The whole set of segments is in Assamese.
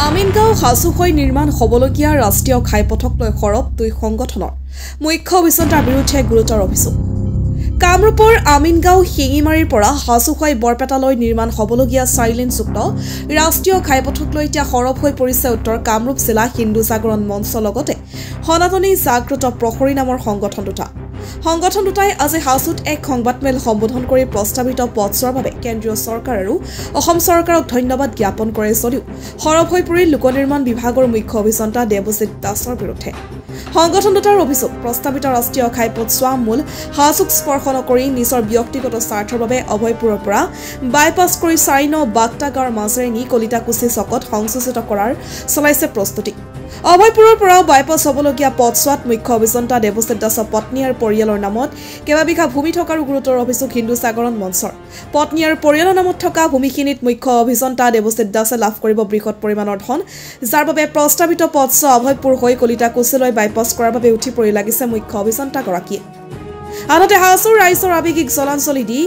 আমিনগাঁও হাজোখৈ নিৰ্মাণ হ'বলগীয়া ৰাষ্ট্ৰীয় ঘাইপথক লৈ সৰব দুই সংগঠনৰ মুখ্য অভিযন্তাৰ বিৰুদ্ধে গুৰুতৰ অভিযোগ। কামৰূপৰ আমিনগাঁও শিঙিমাৰীৰ পৰা হাজোখৈ বৰপেটালৈ নিৰ্মাণ হ'বলগীয়া 4 লেনযুক্ত ৰাষ্ট্ৰীয় ঘাইপথক লৈ এতিয়া সৰব হৈ পৰিছে উত্তৰ কামৰূপ জিলা হিন্দু জাগৰণ মঞ্চ লগতে সনাতনী জাগ্ৰত প্ৰহৰী নামৰ সংগঠন দুটা। সংগঠন দুটাই আজি হাজোত এক সংবাদমেল সম্বোধন কৰি প্ৰস্তাৱিত পথছোৱাৰ বাবে কেন্দ্ৰীয় চৰকাৰ আৰু অসম চৰকাৰক ধন্যবাদ জ্ঞাপন কৰে যদিও সৰব হৈ পৰিল লোক নিৰ্মাণ বিভাগৰ মুখ্য অভিযন্তা দেৱজিৎ দাসৰ বিৰুদ্ধে। সংগঠন দুটাৰ অভিযোগ, প্ৰস্তাৱিত ৰাষ্ট্ৰীয় ঘাইপথছোৱা মূল হাজোক স্পৰ্শ নকৰি নিজৰ ব্যক্তিগত স্বাৰ্থৰ বাবে অভয়পুৰৰ পৰা বাইপাছ কৰি 4 নং বাগটা গাঁৱৰ মাজেৰে নি কলিতাকুছি চকত সংযোজিত কৰাৰ চলাইছে প্ৰস্তুতি। অভয়পুৰৰ পৰা বাইপাছ হ'বলগীয়া পথছোৱাত মুখ্য অভিযন্তা দেৱজিৎ দাসৰ পত্নী আৰু পৰিয়ালৰ নামত কেইবাবিঘা ভূমি থকাৰো গুৰুতৰ অভিযোগ হিন্দু জাগৰণ মঞ্চৰ। পত্নী আৰু পৰিয়ালৰ নামত থকা ভূমিখিনিত মুখ্য অভিযন্তা দেৱজিৎ দাসে লাভ কৰিব বৃহৎ পৰিমাণৰ ধন, যাৰ বাবে প্ৰস্তাৱিত পথছোৱা অভয়পুৰ হৈ কলিতাকুছিলৈ বাইপাছ কৰাৰ বাবে উঠি পৰি লাগিছে মুখ্য অভিযন্তাগৰাকীয়ে। আনহাতে হাজোৰ ৰাইজৰ আৱেগিক জলাঞ্জলি দি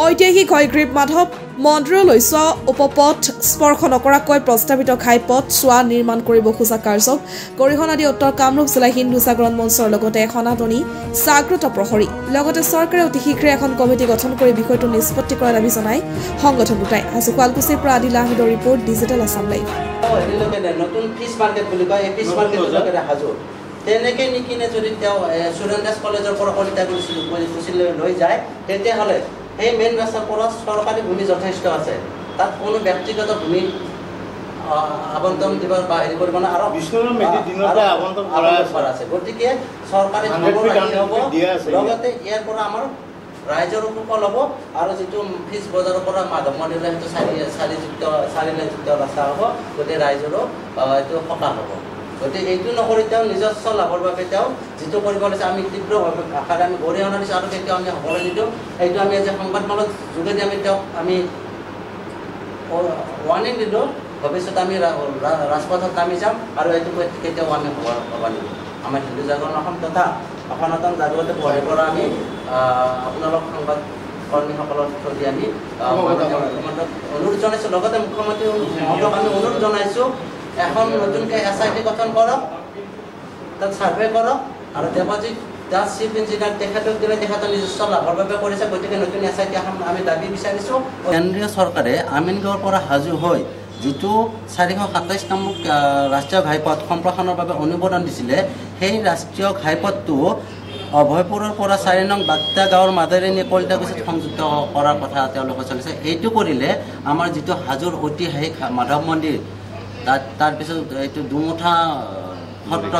ঐতিহাসিক হয়গ্ৰীব মাধৱ মন্দিৰলৈ যোৱা উপপথ স্পৰ্শ নকৰাকৈ প্ৰস্তাৱিত ঘাইপথছোৱা নিৰ্মাণ কৰিব খোজা কাৰ্যক গৰিহণা দি উত্তৰ কামৰূপ জিলা হিন্দু জাগৰণ মঞ্চৰ লগতে সনাতনী জাগ্ৰত প্ৰহৰী লগতে চৰকাৰে অতি শীঘ্ৰে এখন কমিটি গঠন কৰি বিষয়টো নিষ্পত্তি কৰাৰ দাবী জনায় সংগঠন দুটাই। হাজো শুৱালকুছিৰ পৰা আদিল আহমেদৰ ৰিপৰ্ট, ডিজিটেল আছাম লাইভ। নতুন ফিছ মাৰ্কেট বুলি কয়, এই ফিছ মাৰ্কেটৰ হাজো তেনেকৈ নিকিনে যদি তেওঁ সুৰেন্দ্ৰ কলেজৰ পৰা কলিতাকুছিলৈ লৈ যায়, তেতিয়াহ'লে সেই মেইন ৰাস্তাৰ পৰা চৰকাৰী ভূমি যথেষ্ট আছে, তাত কোনো ব্যক্তিগত ভূমি আবণ্টন দিব বা হেৰি কৰিব নোৱাৰে আৰু আছে। গতিকে চৰকাৰী হ'ব, লগতে ইয়াৰ পৰা আমাৰ ৰাইজৰ উপকূল হ'ব আৰু যিটো ফিজ বজাৰৰ পৰা মাধৱ মন্দিৰলৈ সেইটো 4 লেনযুক্ত ৰাস্তা হ'ব, গতিকে ৰাইজৰো এইটো সকাহ হ'ব। গতিকে এইটো নকৰি তেওঁ নিজস্ব লাভৰ বাবে তেওঁ যিটো কৰিব লাগিছে আমি তীব্ৰভাৱে আশাৰে আমি গৰিহণা দিছোঁ আৰু কেতিয়াও আমি হ'বলৈ নিদিওঁ। এইটো আমি আজি সংবাদমেলৰ যোগেদি তেওঁক আমি ৱাৰ্ণিং দিলোঁ, ভৱিষ্যতে আমি ৰাজপথত নামি যাম আৰু এইটো কেতিয়াও আমি হ'ব নিদিওঁ। আমাৰ হিন্দু জাগৰণ অসম তথা সনাতন জাগ্ৰত প্ৰহৰীৰ পৰা আমি আপোনালোক সংবাদ কৰ্মীসকলৰ থ্ৰুদি আমি অনুৰোধ জনাইছোঁ, লগতে মুখ্যমন্ত্ৰী মহোদয়ক আমি অনুৰোধ জনাইছোঁ এখন নতুনকৈ SIT গঠন কৰক, তাত ছাৰ্ভে কৰক আৰু দেৱজিৎ দাস চিফ ইঞ্জিনিয়াৰ তেখেতক দিলে তেখেতৰ নিজস্ব লাভৰ বাবে কৰিছে। গতিকে নতুন SIT এখন আমি দাবী বিচাৰিছোঁ। কেন্দ্ৰীয় চৰকাৰে আমিনগাঁৱৰ পৰা হাজো হৈ যিটো 427 নম্বৰ ৰাষ্ট্ৰীয় ঘাইপথ সম্প্ৰসাৰণৰ বাবে অনুমোদন দিছিলে, সেই ৰাষ্ট্ৰীয় ঘাইপথটো অভয়পুৰৰ পৰা 4 নং বাগটা গাঁৱৰ মাজেৰে নি কলিতাকুছিত সংযুক্ত কৰাৰ কথা তেওঁলোকে চলিছে। এইটো কৰিলে আমাৰ যিটো হাজোৰ ঐতিহাসিক মাধৱ মন্দিৰ, তাৰপিছত এইটো দুমুঠা সত্ৰ,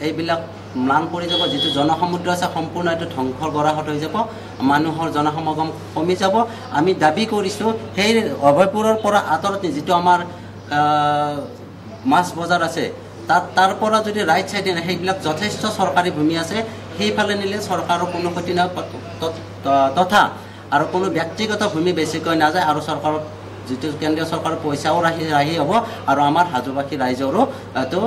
এইবিলাক ম্লান পৰি যাব। যিটো জনসমুদ্ৰ আছে সম্পূৰ্ণ এইটো ধ্বংসৰ গৰাহত হৈ যাব, মানুহৰ জনসমাগম কমি যাব। আমি দাবী কৰিছোঁ সেই অভয়পুৰৰ পৰা আঁতৰত যিটো আমাৰ মাছ বজাৰ আছে, তাৰ পৰা যদি ৰাইট চাইডে সেইবিলাক যথেষ্ট চৰকাৰী ভূমি আছে, সেইফালে নিলে চৰকাৰৰ কোনো ক্ষতি নহয় তথা আৰু কোনো ব্যক্তিগত ভূমি বেছিকৈ নাযায় আৰু চৰকাৰৰ যিটো কেন্দ্ৰীয় চৰকাৰৰ পইচাও ৰাহি হ'ব আৰু আমাৰ হাজোবাসী ৰাইজৰো এইটো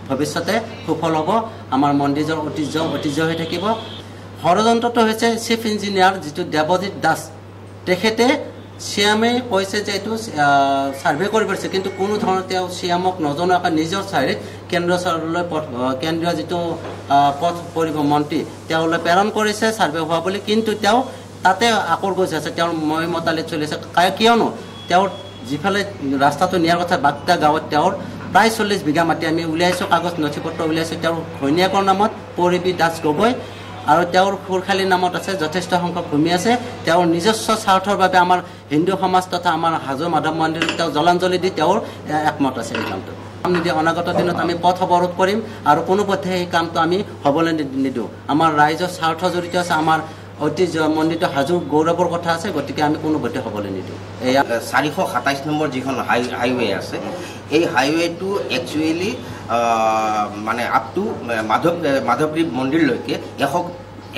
ভৱিষ্যতে সুফল হ'ব। আমাৰ মন্দিৰৰ ঐতিহ্য হৈ থাকিব। ষড়যন্ত্ৰটো হৈছে চিফ ইঞ্জিনিয়াৰ যিটো দেৱজিৎ দাস, তেখেতে চিএমে কৈছে যে এইটো ছাৰ্ভে কৰিব পাৰিছে, কিন্তু কোনো ধৰণৰ তেওঁ চিএমক নজনোৱাকৈ নিজৰ চাৰিত কেন্দ্ৰীয় যিটো পথ পৰিবহণ মন্ত্ৰী তেওঁলৈ প্ৰেৰণ কৰিছে ছাৰ্ভে হোৱা বুলি, কিন্তু তেওঁ তাতে আকৰ গৈ আছে, তেওঁৰ মই মতালিত চলি আছে। কিয়নো তেওঁৰ যিফালে ৰাস্তাটো নিয়াৰ কথা বাগটা গাঁৱত তেওঁৰ প্ৰায় 40 বিঘা মাটি আমি উলিয়াইছোঁ, কাগজ নথি পত্ৰ উলিয়াইছোঁ। তেওঁৰ ঘৈণীয়েকৰ নামত পৰিবী দাস গগৈ আৰু তেওঁৰ খুৰখালীৰ নামত আছে যথেষ্ট সংখ্যক ভূমি আছে। তেওঁৰ নিজস্ব স্বাৰ্থৰ বাবে আমাৰ হিন্দু সমাজ তথা আমাৰ হাজো মাধৱ মন্দিৰত তেওঁ জলাঞ্জলি দি তেওঁৰ একমত আছে এই কামটো। অনাগত দিনত আমি পথ অৱৰোধ কৰিম আৰু কোনোপথে সেই কামটো আমি হ'বলৈ নিদিওঁ। আমাৰ ৰাইজৰ স্বাৰ্থ জড়িত আছে, আমাৰ ঐতিহ্য মন্দিৰটো হাজোৰ গৌৰৱৰ কথা আছে, গতিকে আমি কোনোপথে হ'বলৈ নিদিওঁ। এয়া 427 নম্বৰ যিখন হাইৱে আছে, এই হাইৱেটো একচুৱেলি মানে আপ টু মাধৱগ্ৰীব মন্দিৰলৈকে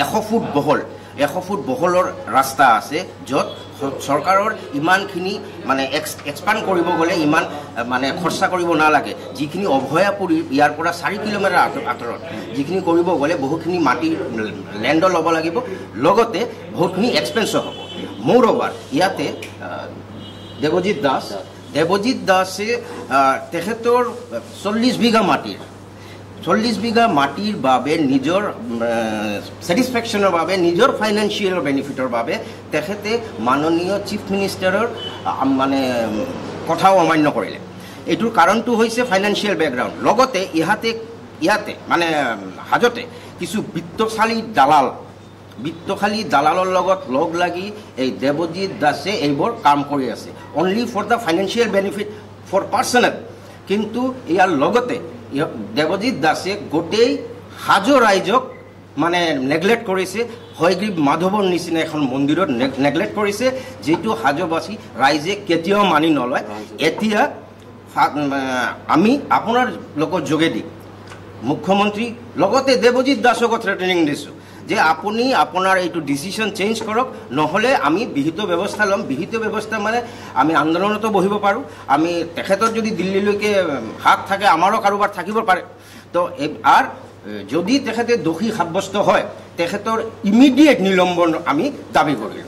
100 ফুট বহলৰ ৰাস্তা আছে, য'ত চৰকাৰৰ ইমানখিনি মানে এক্সপাণ্ড কৰিব গ'লে ইমান মানে খৰচা কৰিব নালাগে। যিখিনি অভয়াপুৰী ইয়াৰ পৰা 4 কিলোমিটাৰ আঁতৰত যিখিনি কৰিব গ'লে বহুখিনি মাটি লেণ্ডো ল'ব লাগিব, লগতে বহুতখিনি এক্সপেন্সো হ'ব। মোৰঅভাৰ ইয়াতে দেৱজিৎ দাস দেৱজিৎ দাসে তেখেতৰ 40 বিঘা মাটিৰ বাবে নিজৰ ছেটিছফেকশ্যনৰ বাবে নিজৰ ফাইনেন্সিয়েল বেনিফিটৰ বাবে তেখেতে মাননীয় চিফ মিনিষ্টাৰৰ মানে কথাও অমান্য কৰিলে। এইটোৰ কাৰণটো হৈছে ফাইনেন্সিয়েল বেকগ্ৰাউণ্ড। লগতে ইয়াতে মানে হাজতে কিছু বিত্তশালী দালালৰ লগত লগ লাগি এই দেৱজিৎ দাসে এইবোৰ কাম কৰি আছে only for the financial benefit for personal. কিন্তু ইয়াৰ লগতে দেৱজিৎ দাসে গোটেই হাজো ৰাইজক মানে নেগলেক্ট কৰিছে। হয়গ্ৰীৱ মাধৱৰ নিচিনা এখন মন্দিৰত নেগলেক্ট কৰিছে, যিটো হাজোবাসী ৰাইজে কেতিয়াও মানি নলয়। এতিয়া আমি আপোনাৰ লগত যোগেদি মুখ্যমন্ত্ৰী লগতে দেৱজিৎ দাসকো থ্ৰেটেনিং দিছোঁ যে আপুনি আপোনাৰ এইটো ডিচিশ্যন চেঞ্জ কৰক, নহ'লে আমি বিহিত ব্যৱস্থা ল'ম। বিহিত ব্যৱস্থা মানে আমি আন্দোলনতো বহিব পাৰোঁ, আমি তেখেতৰ যদি দিল্লীলৈকে হাত থাকে আমাৰো কাৰোবাৰ থাকিব পাৰে। তো আৰু যদি তেখেতে দোষী সাব্যস্ত হয় তেখেতৰ ইমিডিয়েট নিলম্বন আমি দাবী কৰিলোঁ।